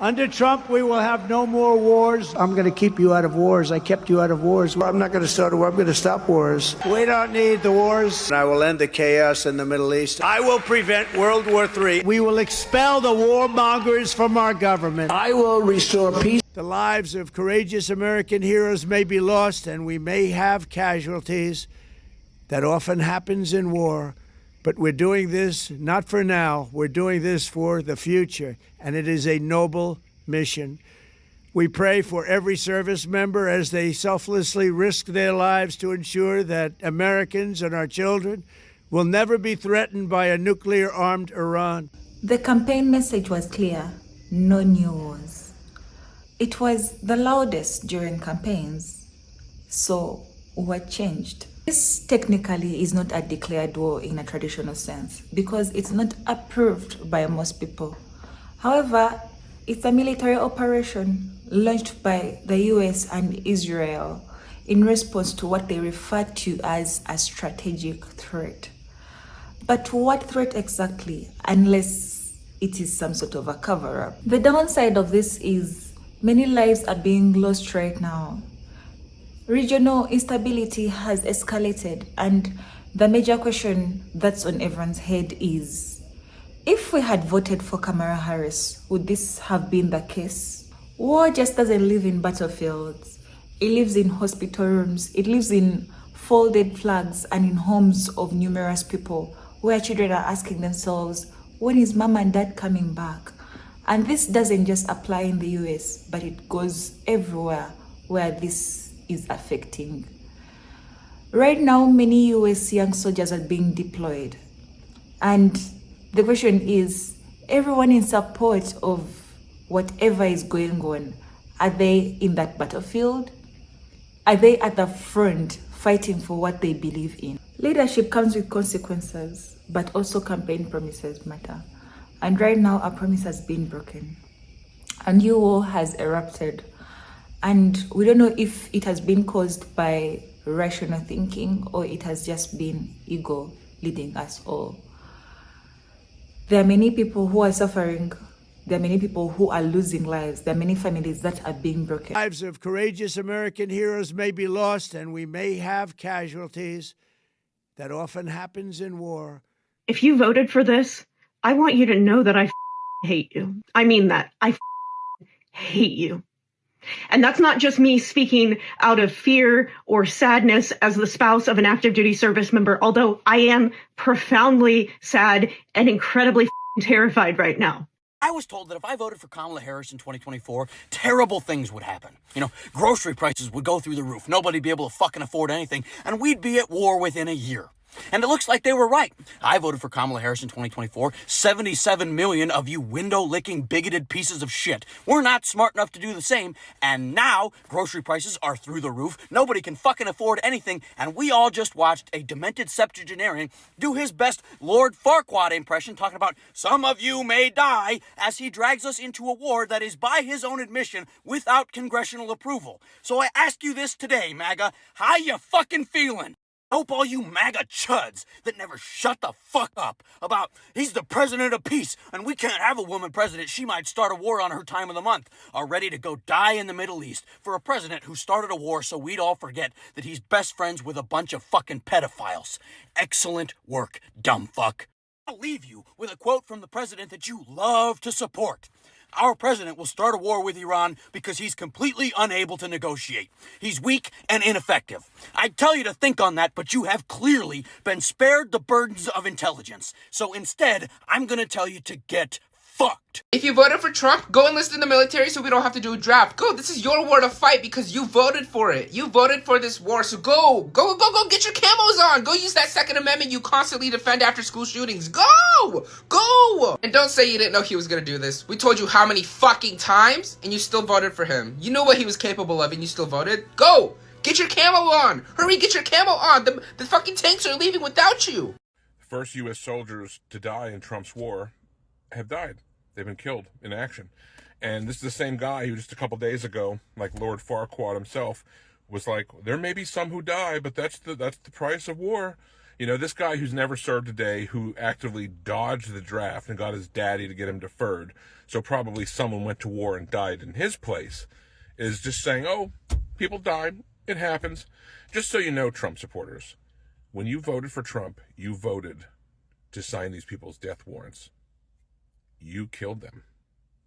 Under Trump, we will have no more wars. I'm going to keep you out of wars. I kept you out of wars. I'm not going to start a war. I'm going to stop wars. We don't need the wars. I will end the chaos in the Middle East. I will prevent World War III. We will expel the warmongers from our government. I will restore peace. The lives of courageous American heroes may be lost, and we may have casualties. That often happens in war. But we're doing this not for now. We're doing this for the future, and it is a noble mission. We pray for every service member as they selflessly risk their lives to ensure that Americans and our children will never be threatened by a nuclear-armed Iran. The campaign message was clear: no new wars. It was the loudest during campaigns. So what changed? This technically is not a declared war in a traditional sense because it's not approved by most people. However, it's a military operation launched by the US and Israel in response to what they refer to as a strategic threat. But what threat exactly, unless it is some sort of a cover-up? The downside of this is many lives are being lost right now. Regional instability has escalated, and the major question that's on everyone's head is, if we had voted for Kamala Harris, would this have been the case? War just doesn't live in battlefields. It lives in hospital rooms. It lives in folded flags and in homes of numerous people where children are asking themselves, when is mom and dad coming back? And this doesn't just apply in the US, but it goes everywhere where this is affecting. Right now, many US young soldiers are being deployed. And the question is, everyone in support of whatever is going on, are they in that battlefield? Are they at the front fighting for what they believe in? Leadership comes with consequences, but also campaign promises matter. And right now, a promise has been broken. A new war has erupted. And we don't know if it has been caused by rational thinking or it has just been ego leading us all. There are many people who are suffering. There are many people who are losing lives. There are many families that are being broken. Lives of courageous American heroes may be lost, and we may have casualties. That often happens in war. If you voted for this, I want you to know that I hate you. I mean that. I hate you. And that's not just me speaking out of fear or sadness as the spouse of an active duty service member, although I am profoundly sad and incredibly terrified right now. I was told that if I voted for Kamala Harris in 2024, terrible things would happen. You know, grocery prices would go through the roof. Nobody'd be able to fucking afford anything, and we'd be at war within a year. And it looks like they were right. I voted for Kamala Harris in 2024. 77 million of you window-licking, bigoted pieces of shit. We're not smart enough to do the same. And now, grocery prices are through the roof. Nobody can fucking afford anything. And we all just watched a demented septuagenarian do his best Lord Farquaad impression, talking about, some of you may die, as he drags us into a war that is, by his own admission, without congressional approval. So I ask you this today, MAGA. How you fucking feeling? I hope all you MAGA chuds that never shut the fuck up about he's the president of peace and we can't have a woman president, she might start a war on her time of the month, are ready to go die in the Middle East for a president who started a war so we'd all forget that he's best friends with a bunch of fucking pedophiles. Excellent work, dumb fuck. I'll leave you with a quote from the president that you love to support. Our president will start a war with Iran because he's completely unable to negotiate. He's weak and ineffective. I'd tell you to think on that, but you have clearly been spared the burdens of intelligence. So instead, I'm going to tell you to get fucked. If you voted for Trump, go enlist in the military so we don't have to do a draft. Go, this is your war to fight because you voted for it. You voted for this war, so go, get your camos on. Go use that Second Amendment you constantly defend after school shootings. Go! And don't say you didn't know he was gonna do this. We told you how many fucking times, and you still voted for him. You knew what he was capable of, and you still voted. Go! Get your camo on! Hurry, get your camo on! The fucking tanks are leaving without you! First U.S. soldiers to die in Trump's war have died. They've been killed in action. And this is the same guy who just a couple days ago, like Lord Farquaad himself, was like, there may be some who die, but that's the price of war. You know, this guy who's never served a day, who actively dodged the draft and got his daddy to get him deferred, so probably someone went to war and died in his place, is just saying, oh, people died, it happens. Just so you know, Trump supporters, when you voted for Trump, you voted to sign these people's death warrants. You killed them.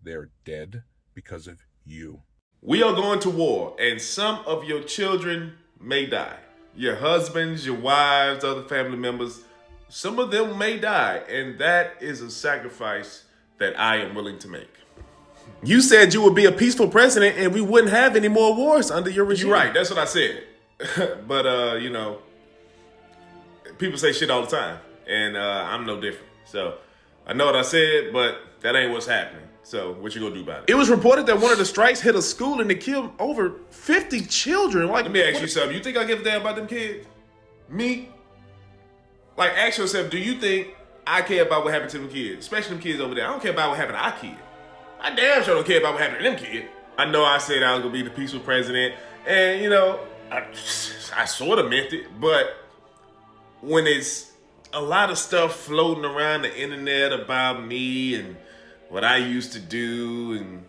They're dead because of you. We are going to war, and some of your children may die. Your husbands, your wives, other family members, some of them may die, and that is a sacrifice that I am willing to make. You said you would be a peaceful president and we wouldn't have any more wars under your regime. You're right, that's what I said. But, you know, people say shit all the time, and I'm no different. So I know what I said, but that ain't what's happening. So what you gonna do about it? It was reported that one of the strikes hit a school and they killed over 50 children. Like, let me ask you something. You think I give a damn about them kids? Me? Like, ask yourself, do you think I care about what happened to them kids? Especially them kids over there. I don't care about what happened to our kid. I damn sure don't care about what happened to them kids. I know I said I was gonna be the peaceful president, and you know, I sort of meant it, but when it's a lot of stuff floating around the internet about me and what I used to do and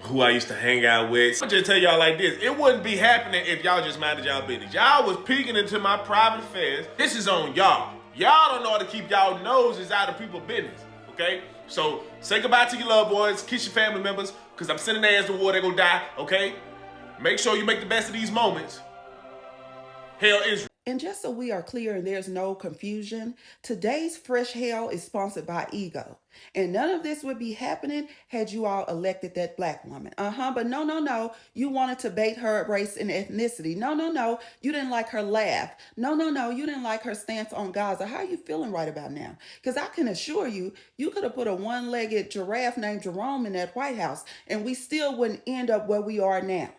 who I used to hang out with, I'll just tell y'all like this, it wouldn't be happening if y'all just minded y'all business. Y'all was peeking into my private affairs. This is on y'all. Y'all don't know how to keep y'all noses out of people's business, okay? So say goodbye to your loved ones, kiss your family members, because I'm sending their ass to war, they're gonna die, okay? Make sure you make the best of these moments. Hail Israel. And just so we are clear and there's no confusion, today's Fresh Hell is sponsored by Ego. And none of this would be happening had you all elected that black woman. But no. You wanted to bait her race and ethnicity. No. You didn't like her laugh. No. You didn't like her stance on Gaza. How are you feeling right about now? Because I can assure you, you could have put a one-legged giraffe named Jerome in that White House and we still wouldn't end up where we are now.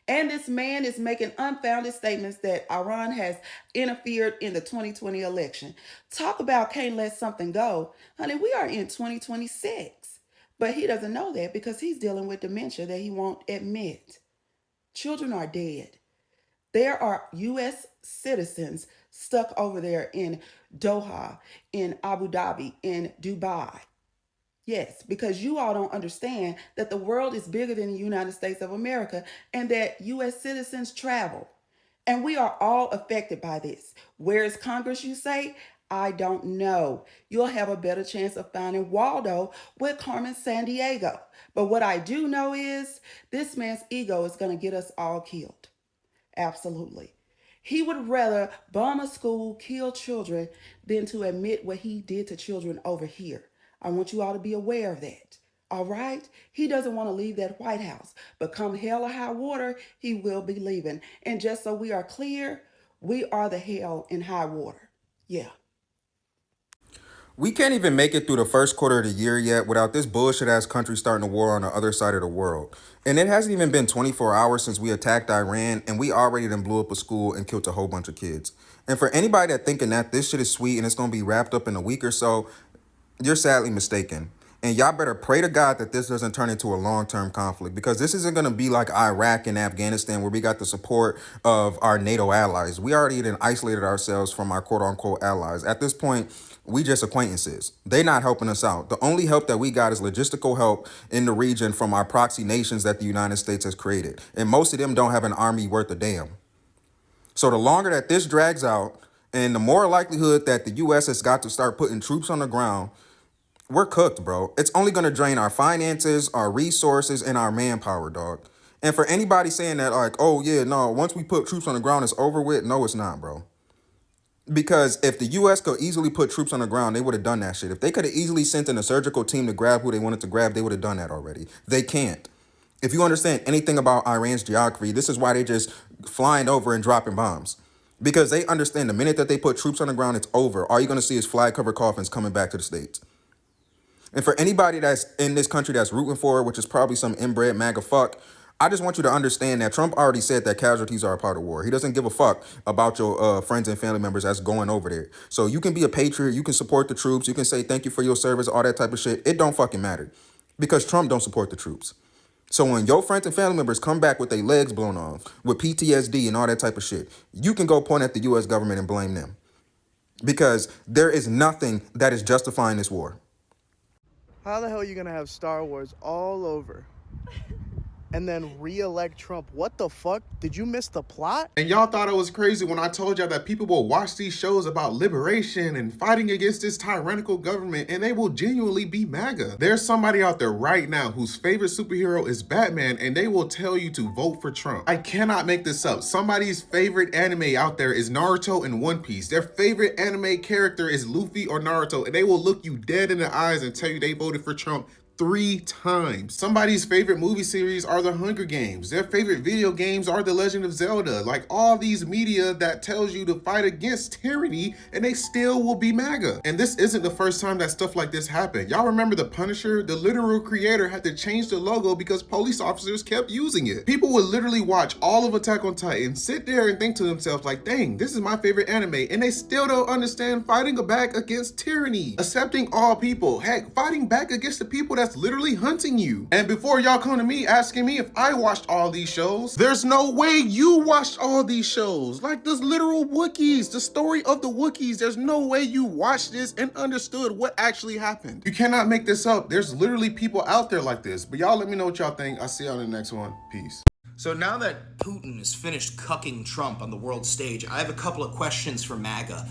And this man is making unfounded statements that Iran has interfered in the 2020 election. Talk about can't let something go. Honey, we are in 2026. But he doesn't know that because he's dealing with dementia that he won't admit. Children are dead. There are U.S. citizens stuck over there in Doha, in Abu Dhabi, in Dubai. Yes, because you all don't understand that the world is bigger than the United States of America and that U.S. citizens travel. And we are all affected by this. Where is Congress, you say? I don't know. You'll have a better chance of finding Waldo with Carmen Sandiego. But what I do know is this man's ego is going to get us all killed. Absolutely. He would rather bomb a school, kill children, than to admit what he did to children over here. I want you all to be aware of that. All right? He doesn't want to leave that White House. But come hell or high water, he will be leaving. And just so we are clear, we are the hell in high water. Yeah. We can't even make it through the first quarter of the year yet without this bullshit-ass country starting a war on the other side of the world. And it hasn't even been 24 hours since we attacked Iran, and we already done blew up a school and killed a whole bunch of kids. And for anybody that thinking that this shit is sweet and it's going to be wrapped up in a week or so, you're sadly mistaken. And y'all better pray to God that this doesn't turn into a long-term conflict, because this isn't going to be like Iraq and Afghanistan where we got the support of our NATO allies. We already then isolated ourselves from our quote-unquote allies. At this point, we just acquaintances. They not helping us out. The only help that we got is logistical help in the region from our proxy nations that the United States has created. And most of them don't have an army worth a damn. So the longer that this drags out, and the more likelihood that the U.S. has got to start putting troops on the ground, we're cooked, bro. It's only going to drain our finances, our resources, and our manpower, dog. And for anybody saying that, like, oh, yeah, no, once we put troops on the ground, it's over with. No, it's not, bro. Because if the U.S. could easily put troops on the ground, they would have done that shit. If they could have easily sent in a surgical team to grab who they wanted to grab, they would have done that already. They can't. If you understand anything about Iran's geography, this is why they just flying over and dropping bombs. Because they understand the minute that they put troops on the ground, it's over. All you're going to see is flag-covered coffins coming back to the States. And for anybody that's in this country that's rooting for it, which is probably some inbred MAGA fuck, I just want you to understand that Trump already said that casualties are a part of war. He doesn't give a fuck about your friends and family members that's going over there. So you can be a patriot, you can support the troops, you can say thank you for your service, all that type of shit. It don't fucking matter because Trump don't support the troops. So when your friends and family members come back with their legs blown off, with PTSD and all that type of shit, you can go point at the U.S. government and blame them. because there is nothing that is justifying this war. How the hell are you gonna have Star Wars all over and then re-elect Trump? What the fuck? Did you miss the plot? And y'all thought it was crazy when I told y'all that people will watch these shows about liberation and fighting against this tyrannical government, and they will genuinely be MAGA. There's somebody out there right now whose favorite superhero is Batman, and they will tell you to vote for Trump. I cannot make this up. Somebody's favorite anime out there is Naruto and One Piece. Their favorite anime character is Luffy or Naruto, and they will look you dead in the eyes and tell you they voted for Trump 3 times. Somebody's favorite movie series are the Hunger Games. Their favorite video games are The Legend of Zelda. Like all these media that tells you to fight against tyranny, and they still will be MAGA. And this isn't the first time that stuff like this happened. Y'all remember The Punisher? The literal creator had to change the logo because police officers kept using it. People would literally watch all of Attack on Titan, sit there and think to themselves like, dang, this is my favorite anime, and they still don't understand fighting back against tyranny, accepting all people, heck, fighting back against the people that's literally hunting you. And before y'all come to me asking me if I watched all these shows, there's no way you watched all these shows. Like this literal Wookiees, the story of the Wookiees, there's no way you watched this and understood what actually happened. You cannot make this up. There's literally people out there like this. But y'all let me know what y'all think. I'll see y'all in the next one. Peace. So now that Putin is finished cucking Trump on the world stage, I have a couple of questions for MAGA.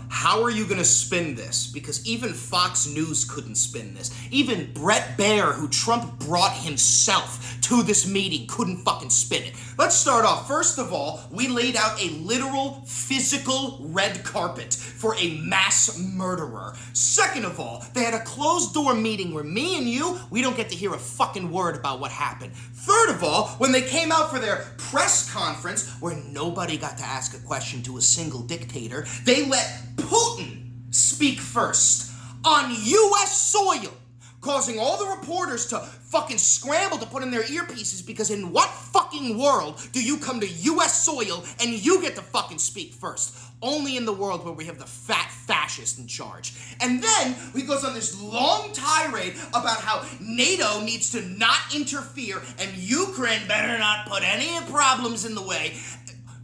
How are you going to spin this? Because even Fox News couldn't spin this. Even Brett Baer, who Trump brought himself to this meeting, couldn't fucking spin it. Let's start off. First of all, we laid out a literal, physical red carpet for a mass murderer. Second of all, they had a closed-door meeting where me and you, we don't get to hear a fucking word about what happened. Third of all, when they came out for their press conference, where nobody got to ask a question to a single dictator, they let Putin speak first on U.S. soil, causing all the reporters to fucking scramble to put in their earpieces, because in what fucking world do you come to U.S. soil and you get to fucking speak first? Only in the world where we have the fat fascist in charge. And then he goes on this long tirade about how NATO needs to not interfere and Ukraine better not put any problems in the way.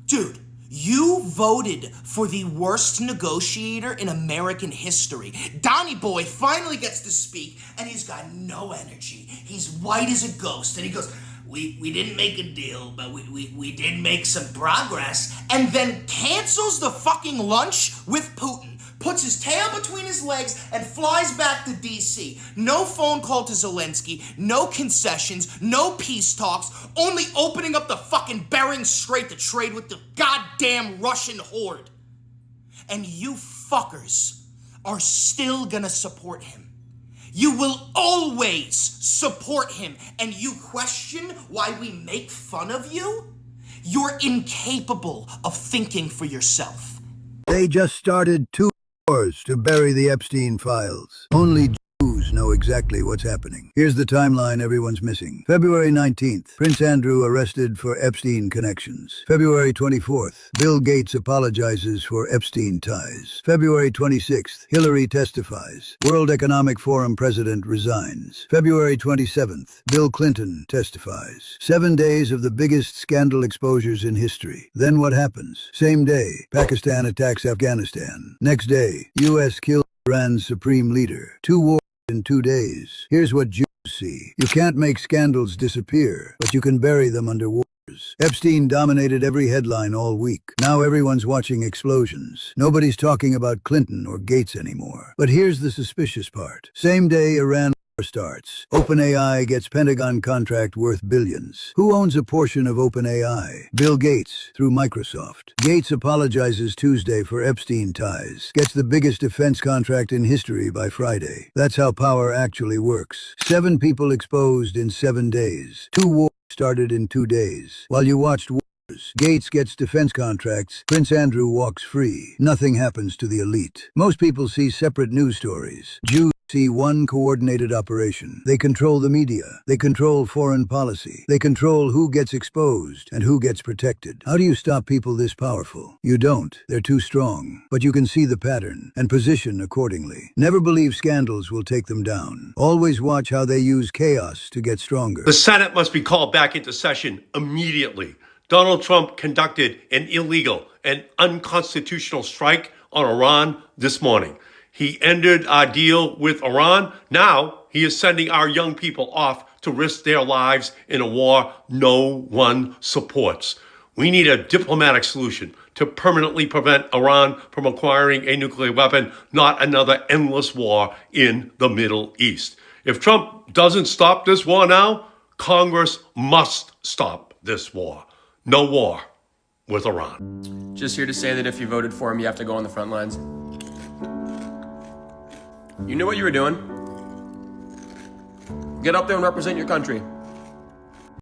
Dude, you voted for the worst negotiator in American history. Donnie Boy finally gets to speak, and he's got no energy. He's white as a ghost, and he goes, we didn't make a deal, but we did make some progress, and then cancels the fucking lunch with Putin, puts his tail between his legs, and flies back to D.C. No phone call to Zelensky, no concessions, no peace talks, only opening up the fucking Bering Strait to trade with the goddamn Russian horde. And you fuckers are still gonna support him. You will always support him, and you question why we make fun of you? You're incapable of thinking for yourself. They just started 2 wars to bury the Epstein files. Only Jews know exactly what's happening. Here's the timeline everyone's missing. February 19th, Prince Andrew arrested for Epstein connections. February 24th, Bill Gates apologizes for Epstein ties. February 26th, Hillary testifies. World Economic Forum president resigns. February 27th, Bill Clinton testifies. 7 days of the biggest scandal exposures in history. Then what happens? Same day, Pakistan attacks Afghanistan. Next day, U.S. kills Iran's supreme leader. 2 wars in 2 days. Here's what Jews see. You can't make scandals disappear, but you can bury them under wars. Epstein dominated every headline all week. Now everyone's watching explosions. Nobody's talking about Clinton or Gates anymore. But here's the suspicious part. Same day Iran starts. OpenAI gets Pentagon contract worth billions. Who owns a portion of OpenAI? Bill Gates, through Microsoft. Gates apologizes Tuesday for Epstein ties. Gets the biggest defense contract in history by Friday. That's how power actually works. 7 people exposed in 7 days. 2 wars started in 2 days. While you watched wars, Gates gets defense contracts, Prince Andrew walks free. Nothing happens to the elite. Most people see separate news stories. Jews see one coordinated operation. They control the media. They control foreign policy. They control who gets exposed and who gets protected. How do you stop people this powerful? You don't. They're too strong. But you can see the pattern and position accordingly. Never believe scandals will take them down. Always watch how they use chaos to get stronger. The Senate must be called back into session immediately. Donald Trump conducted an illegal and unconstitutional strike on Iran this morning. He ended our deal with Iran. Now he is sending our young people off to risk their lives in a war no one supports. We need a diplomatic solution to permanently prevent Iran from acquiring a nuclear weapon, not another endless war in the Middle East. If Trump doesn't stop this war now, Congress must stop this war. No war with Iran. Just here to say that if you voted for him, you have to go on the front lines. You knew what you were doing. Get up there and represent your country.